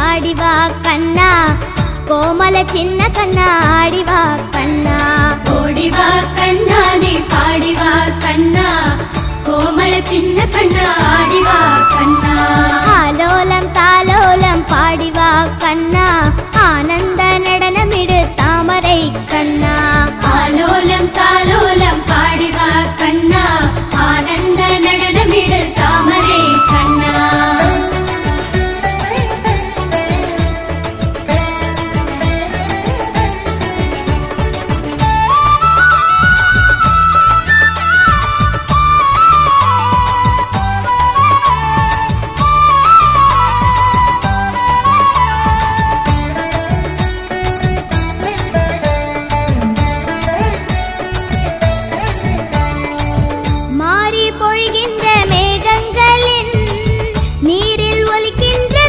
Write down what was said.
ஆடிவா கண்ணா கோமல சின்ன கண்ணா ஆடிவா கண்ணா ஓடிவா கண்ணா நீ பாடிவா கண்ணா கோமல சின்ன கண்ணா ஆடிவா கண்ணா ஆலோலம்